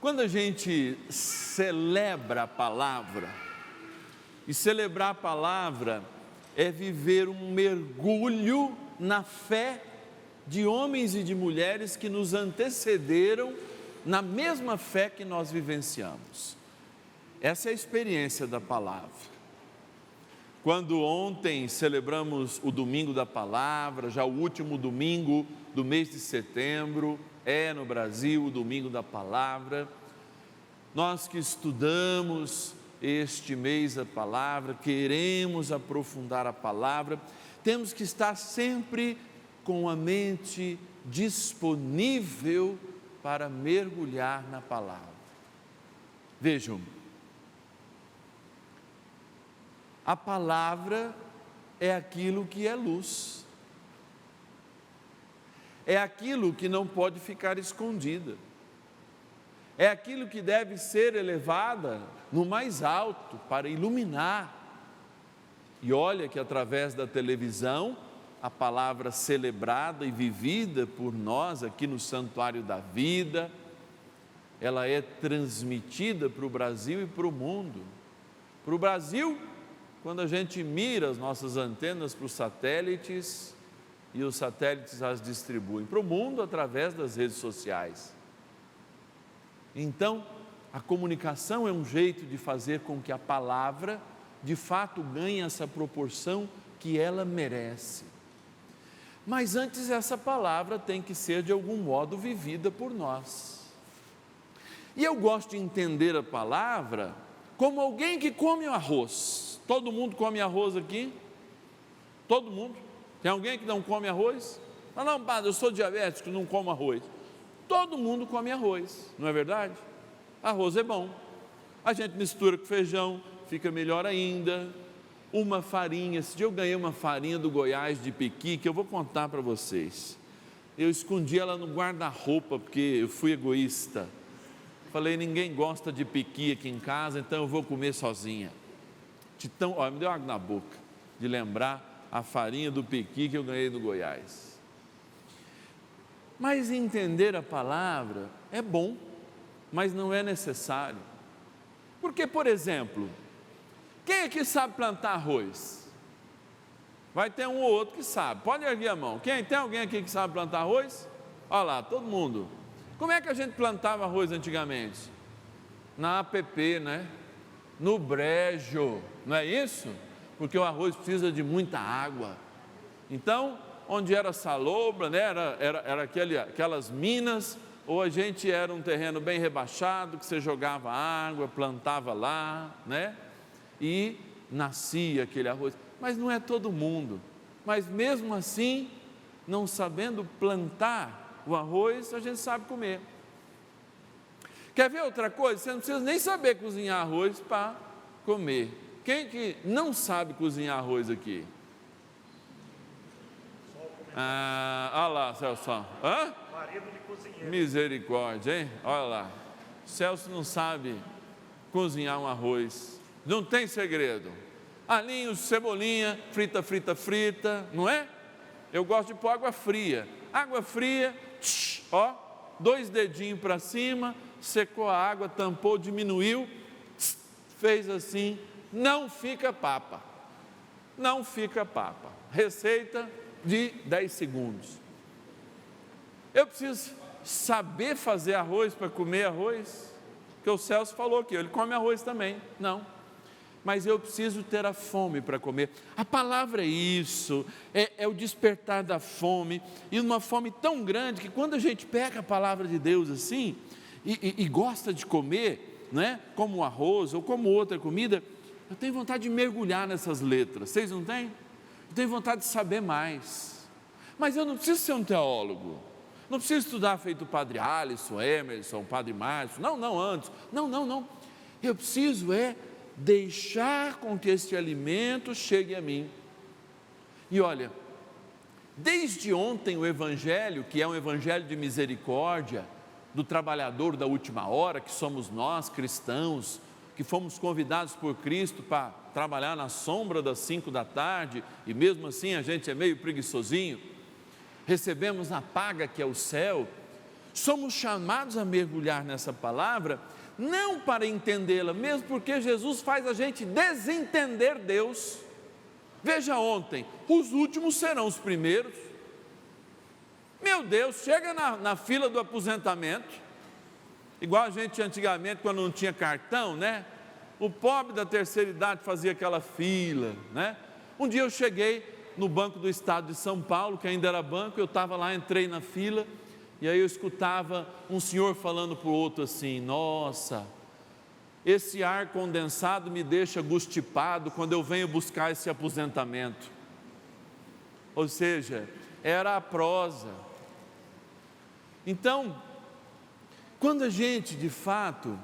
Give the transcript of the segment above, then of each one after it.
Quando a gente celebra a palavra, e celebrar a palavra é viver um mergulho na fé de homens e de mulheres que nos antecederam na mesma fé que nós vivenciamos. Essa é a experiência da palavra. Quando ontem celebramos o domingo da palavra, já o último domingo do mês de setembro, no Brasil o domingo da palavra, nós que estudamos este mês a palavra, queremos aprofundar a palavra, temos que estar sempre com a mente disponível para mergulhar na palavra. Vejam, a palavra é aquilo que é luz, é aquilo que não pode ficar escondida, é aquilo que deve ser elevada no mais alto para iluminar. E olha que através da televisão, a palavra celebrada e vivida por nós aqui no Santuário da Vida, ela é transmitida para o Brasil e para o mundo. Para o Brasil, quando a gente mira as nossas antenas para os satélites, e os satélites as distribuem para o mundo através das redes sociais. Então, a comunicação é um jeito de fazer com que a palavra, de fato, ganhe essa proporção que ela merece. Mas antes essa palavra tem que ser de algum modo vivida por nós. E eu gosto de entender a palavra como alguém que come arroz. Todo mundo come arroz aqui? Todo mundo? Tem alguém que não come arroz? Não, padre, eu sou diabético, não como arroz. Todo mundo come arroz, não é verdade? Arroz é bom. A gente mistura com feijão, fica melhor ainda. Uma farinha, esse dia eu ganhei uma farinha do Goiás de Pequi, que eu vou contar para vocês. Eu escondi ela no guarda-roupa, porque eu fui egoísta. Falei, ninguém gosta de pequi aqui em casa, então eu vou comer sozinha. Me deu água na boca, de lembrar a farinha do pequi que eu ganhei do Goiás. Mas entender a palavra é bom, mas não é necessário. Porque, por exemplo, quem aqui sabe plantar arroz? Vai ter um ou outro que sabe, pode erguer a mão. Tem alguém aqui que sabe plantar arroz? Olha lá, todo mundo. Como é que a gente plantava arroz antigamente? Na APP, né? No brejo, não é isso? Porque o arroz precisa de muita água. Então, onde era salobra, né? Era aquelas minas, ou a gente era um terreno bem rebaixado, que você jogava água, plantava lá, né? E nascia aquele arroz. Mas não é todo mundo. Mas mesmo assim, não sabendo plantar o arroz, a gente sabe comer. Quer ver outra coisa? Você não precisa nem saber cozinhar arroz para comer. Quem que não sabe cozinhar arroz aqui? Olha lá, Celso. Marido de cozinheiro. Misericórdia, hein? Olha lá. Celso não sabe cozinhar um arroz. Não tem segredo. Alinhos, cebolinha, frita, não é? Eu gosto de pôr água fria. Água fria, 2 dedinhos para cima, secou a água, tampou, diminuiu, fez assim, não fica papa. Não fica papa. Receita de 10 segundos. Eu preciso saber fazer arroz para comer arroz? Porque o Celso falou aqui, ele come arroz também. Não. Mas eu preciso ter a fome para comer. A palavra é isso, é o despertar da fome, e uma fome tão grande que quando a gente pega a palavra de Deus assim, e gosta de comer, né, como arroz ou como outra comida, eu tenho vontade de mergulhar nessas letras. Vocês não têm? Eu tenho vontade de saber mais. Mas eu não preciso ser um teólogo, não preciso estudar feito o padre Alisson, Emerson, o padre Márcio, não, antes, não, eu preciso deixar com que este alimento chegue a mim. E olha, desde ontem o Evangelho, que é um Evangelho de misericórdia, do trabalhador da última hora, que somos nós cristãos, que fomos convidados por Cristo para trabalhar na sombra das 5 da tarde, e mesmo assim a gente é meio preguiçosinho, recebemos a paga que é o céu. somos chamados a mergulhar nessa palavra, não para entendê-la, mesmo porque Jesus faz a gente desentender Deus. Veja ontem, os últimos serão os primeiros. Meu Deus, chega na fila do aposentamento, igual a gente antigamente, quando não tinha cartão, né? O pobre da terceira idade fazia aquela fila, né? Um dia eu cheguei no Banco do Estado de São Paulo, que ainda era banco, eu estava lá, entrei na fila, e aí eu escutava um senhor falando para o outro assim: nossa, esse ar condensado me deixa gustipado quando eu venho buscar esse aposentamento. Ou seja, era a prosa. Então, quando a gente de fato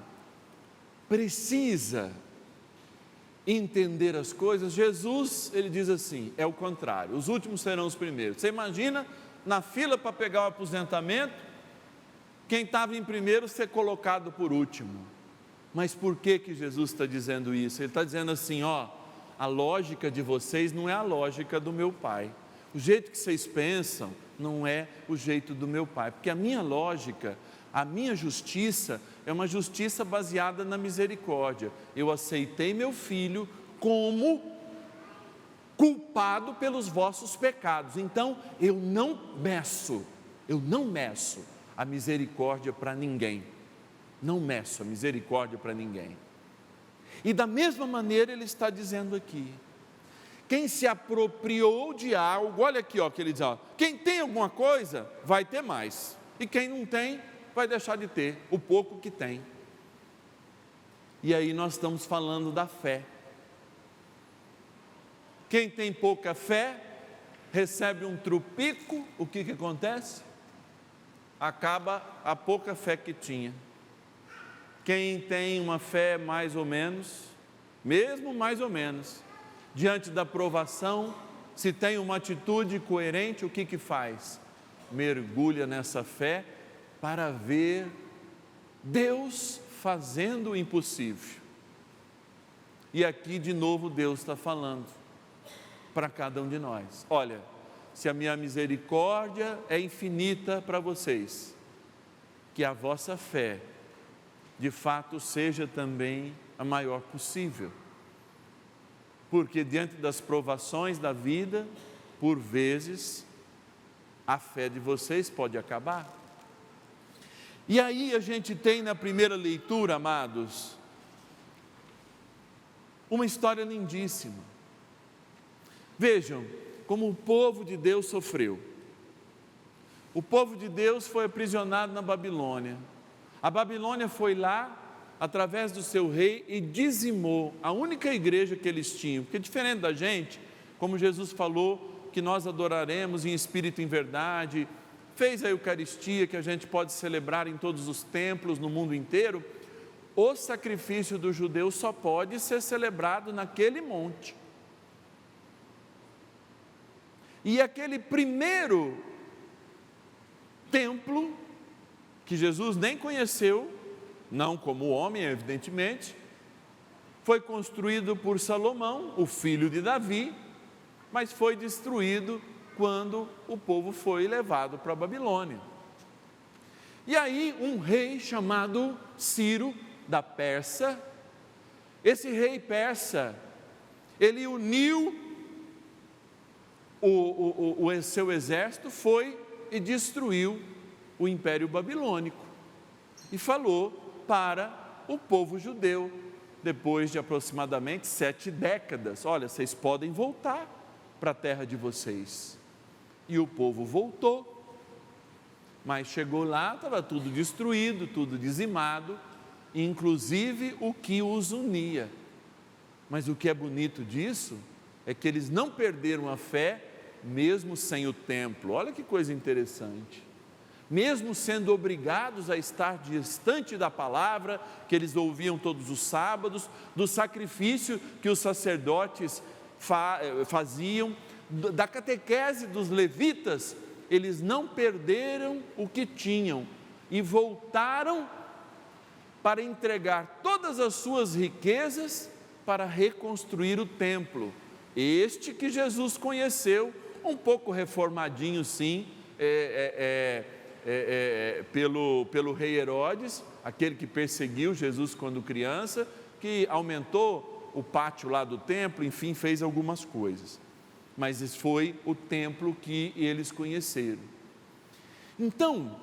precisa entender as coisas, Jesus, ele diz assim, é o contrário, os últimos serão os primeiros. Você imagina, na fila para pegar o aposentamento, quem estava em primeiro ser colocado por último. Mas por que Jesus está dizendo isso? Ele está dizendo assim, ó, a lógica de vocês não é a lógica do meu Pai. O jeito que vocês pensam não é o jeito do meu Pai, porque a minha lógica, a minha justiça é uma justiça baseada na misericórdia. Eu aceitei meu filho como culpado pelos vossos pecados. Então, eu não meço a misericórdia para ninguém. Não meço a misericórdia para ninguém. E da mesma maneira ele está dizendo aqui, quem se apropriou de algo, olha aqui, ó, que ele diz, ó, quem tem alguma coisa, vai ter mais. E quem não tem, vai deixar de ter o pouco que tem. E aí nós estamos falando da fé. Quem tem pouca fé, recebe um trupico, o que acontece? Acaba a pouca fé que tinha. Quem tem uma fé mais ou menos, mesmo mais ou menos, diante da provação, se tem uma atitude coerente, o que faz? Mergulha nessa fé para ver Deus fazendo o impossível. E aqui de novo Deus está falando para cada um de nós, olha, se a minha misericórdia é infinita para vocês, que a vossa fé de fato seja também a maior possível, porque diante das provações da vida, por vezes, a fé de vocês pode acabar. E aí a gente tem na primeira leitura, amados, uma história lindíssima. Vejam como o povo de Deus sofreu. O povo de Deus foi aprisionado na Babilônia. A Babilônia foi lá, através do seu rei, e dizimou a única igreja que eles tinham. Porque diferente da gente, como Jesus falou, que nós adoraremos em espírito e em verdade, fez a Eucaristia, que a gente pode celebrar em todos os templos no mundo inteiro, o sacrifício do judeu só pode ser celebrado naquele monte. E aquele primeiro templo, que Jesus nem conheceu, não como homem, evidentemente, foi construído por Salomão, o filho de Davi, mas foi destruído quando o povo foi levado para a Babilônia. E aí um rei chamado Ciro, da Pérsia, esse rei persa, ele uniu o seu exército, foi e destruiu o Império Babilônico e falou para o povo judeu, depois de aproximadamente 7 décadas, olha, vocês podem voltar para a terra de vocês. E o povo voltou, mas chegou lá, estava tudo destruído, tudo dizimado, inclusive o que os unia. Mas o que é bonito disso é que eles não perderam a fé, mesmo sem o templo. Olha que coisa interessante. Mesmo sendo obrigados a estar distante da palavra, que eles ouviam todos os sábados, do sacrifício que os sacerdotes faziam, da catequese dos levitas, eles não perderam o que tinham e voltaram para entregar todas as suas riquezas para reconstruir o templo, este que Jesus conheceu, um pouco reformadinho sim, pelo rei Herodes, aquele que perseguiu Jesus quando criança, que aumentou o pátio lá do templo, enfim, fez algumas coisas. Mas esse foi o templo que eles conheceram. Então,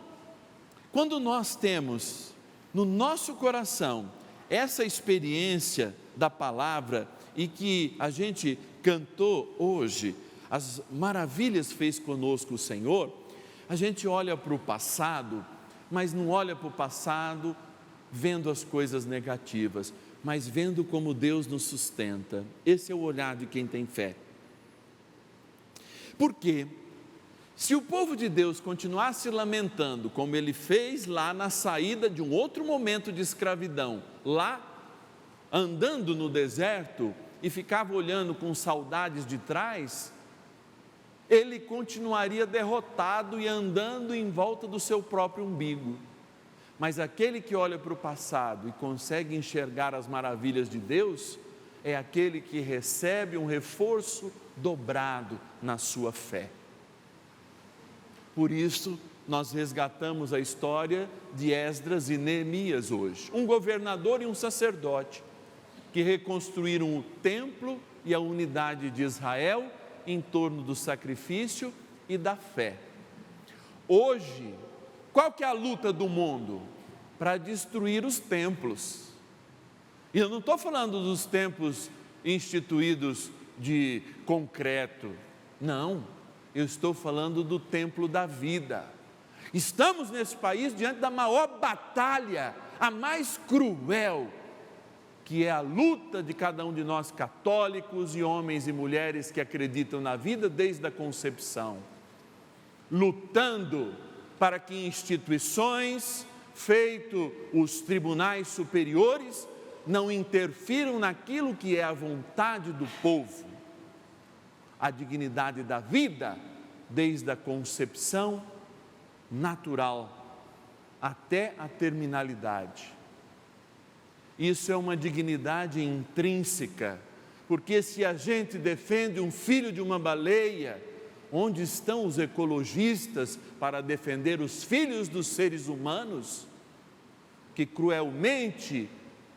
quando nós temos no nosso coração essa experiência da palavra e que a gente cantou hoje, as maravilhas fez conosco o Senhor, a gente olha para o passado, mas não olha para o passado vendo as coisas negativas, mas vendo como Deus nos sustenta. Esse é o olhar de quem tem fé. Porque se o povo de Deus continuasse lamentando, como ele fez lá na saída de um outro momento de escravidão, lá andando no deserto e ficava olhando com saudades de trás, ele continuaria derrotado e andando em volta do seu próprio umbigo. Mas aquele que olha para o passado e consegue enxergar as maravilhas de Deus, é aquele que recebe um reforço dobrado na sua fé. Por isso, nós resgatamos a história de Esdras e Neemias hoje. Um governador e um sacerdote que reconstruíram o templo e a unidade de Israel em torno do sacrifício e da fé. Hoje, qual que é a luta do mundo? Para destruir os templos. E eu não estou falando dos templos instituídos de concreto, não, eu estou falando do templo da vida. Estamos nesse país diante da maior batalha, a mais cruel, que é a luta de cada um de nós católicos e homens e mulheres que acreditam na vida desde a concepção, lutando para que instituições, feito os tribunais superiores, não interfiram naquilo que é a vontade do povo, a dignidade da vida, desde a concepção natural até a terminalidade. Isso é uma dignidade intrínseca, porque se a gente defende um filho de uma baleia, onde estão os ecologistas para defender os filhos dos seres humanos, que cruelmente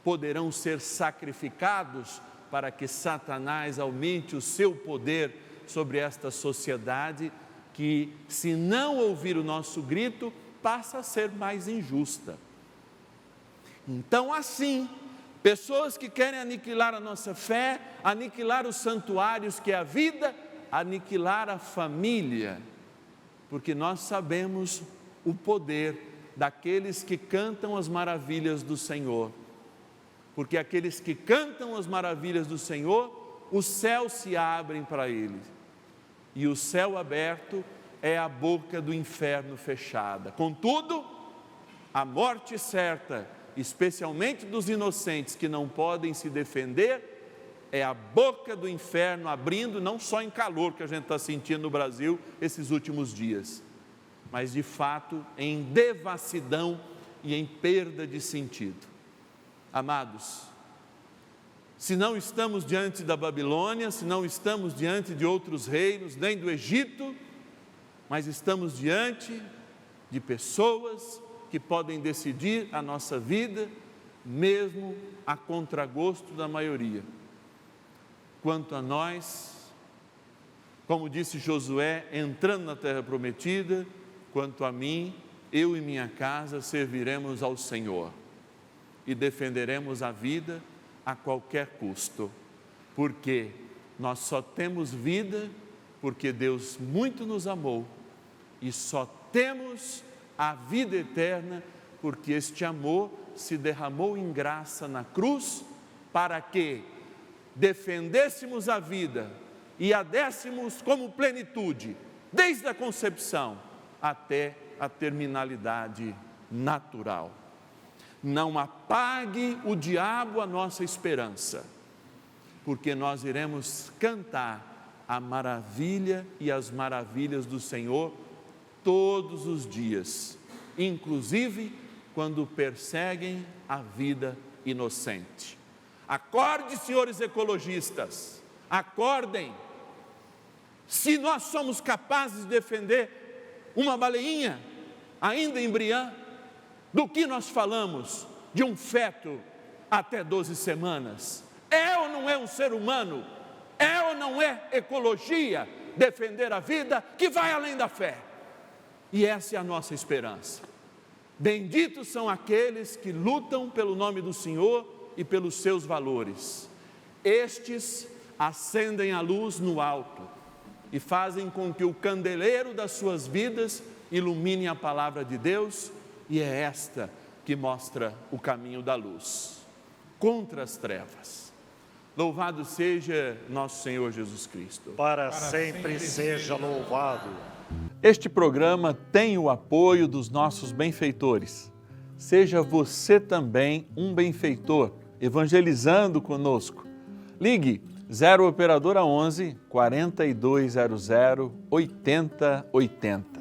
poderão ser sacrificados para que Satanás aumente o seu poder sobre esta sociedade, que, se não ouvir o nosso grito, passa a ser mais injusta. Então, assim, pessoas que querem aniquilar a nossa fé, aniquilar os santuários que é a vida, aniquilar a família, porque nós sabemos o poder daqueles que cantam as maravilhas do Senhor, porque aqueles que cantam as maravilhas do Senhor, os céus se abrem para eles, e o céu aberto é a boca do inferno fechada. Contudo, a morte certa, especialmente dos inocentes que não podem se defender, é a boca do inferno abrindo, não só em calor que a gente está sentindo no Brasil esses últimos dias, mas de fato em devassidão e em perda de sentido. Amados, se não estamos diante da Babilônia, se não estamos diante de outros reinos, nem do Egito, mas estamos diante de pessoas que podem decidir a nossa vida, mesmo a contragosto da maioria. Quanto a nós, como disse Josué, entrando na terra prometida, quanto a mim, eu e minha casa serviremos ao Senhor e defenderemos a vida a qualquer custo, porque nós só temos vida porque Deus muito nos amou, e só temos a vida eterna porque este amor se derramou em graça na cruz, para que defendêssemos a vida e a dessemos como plenitude, desde a concepção até a terminalidade natural. Não apague o diabo a nossa esperança, porque nós iremos cantar a maravilha e as maravilhas do Senhor todos os dias, inclusive quando perseguem a vida inocente. Acorde, senhores ecologistas, acordem. Se nós somos capazes de defender uma baleinha, ainda embrião? Do que nós falamos de um feto até 12 semanas? É ou não é um ser humano? É ou não é ecologia defender a vida que vai além da fé? E essa é a nossa esperança. Benditos são aqueles que lutam pelo nome do Senhor e pelos seus valores. Estes acendem a luz no alto e fazem com que o candeleiro das suas vidas ilumine a palavra de Deus, e é esta que mostra o caminho da luz, contra as trevas. Louvado seja nosso Senhor Jesus Cristo. Para sempre seja louvado. Este programa tem o apoio dos nossos benfeitores. Seja você também um benfeitor, evangelizando conosco. Ligue 0 Operadora 11 4200 8080.